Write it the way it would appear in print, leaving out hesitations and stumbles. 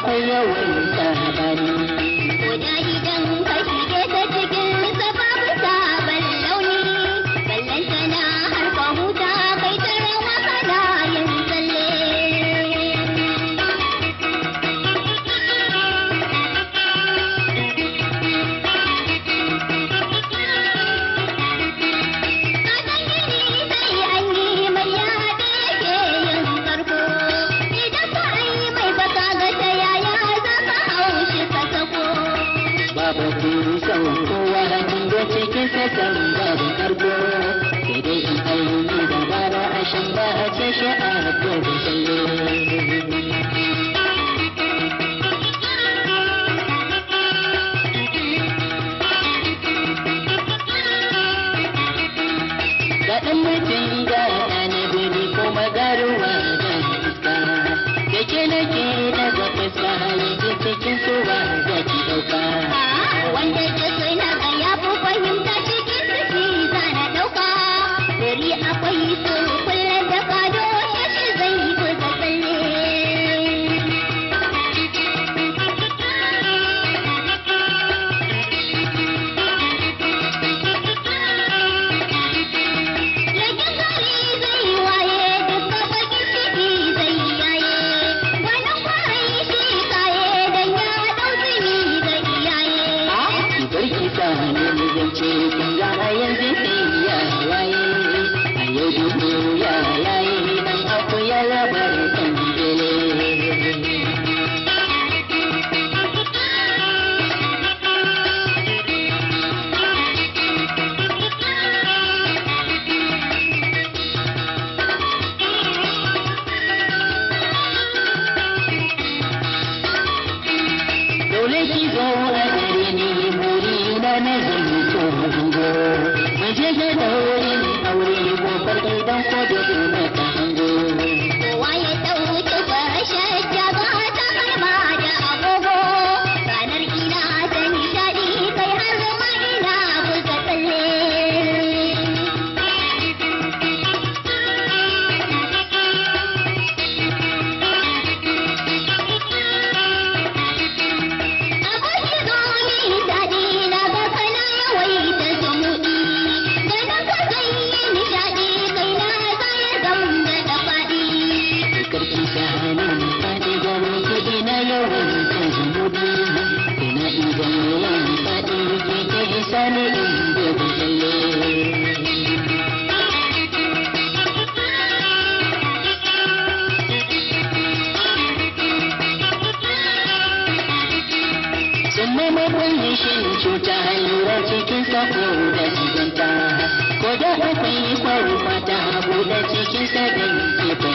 akwai yawan sabani. Ko da idan ka shige ta cikin sa babu sabon launi, ballantana har ka huta kai ta rawa kana yin tsalle. Son kowa da cikin sakan babu kargo, sai dai in aini da bara a shan ba a ce shi a gobe tsalle. Ga ɗan mutum ga ɗana biri ko magaruwa da iska, da ke nake daga fuska yanzu cikin suwa za ki ɗauka. Wanda ke suna ga ya fi fahimta cikin suke zana ɗauka, gari akwai su kullum da fado shi zai buga tsalle. Lagin gari zai waye duka bakin ciki zai yaye, wani kwarai shi kaye dan ya ɗau zini ga iyaye. Barki sa ne zance kun ga yanzu sai ya waye, a yau dubu ya yaye dan aku ya labar kan dele. Dole ki zo a gare ni na zai so hango, mai je ga daurin aure kofar gidan ko da kuma ta hango. Kowa ya ɗauki farashin jaga ta harma da agogo, ranar ina ta nishaɗi kai har ma ina buga tsalle. Aboki zo mi daɗi na ga kana yawaita zumuɗi, ganin ka zai yi nishaɗi kai na zai zamba da faɗi. Karki sa hannun faɗi gano kuɗi na yawan kan zumudi, ina idan yawan faɗi ke ta isa ne in gobe tsalle. Sun maimakon shin cuta lura cikin sako da siganta, ko da akwai kwarfa ta hagu da cikin sa da ke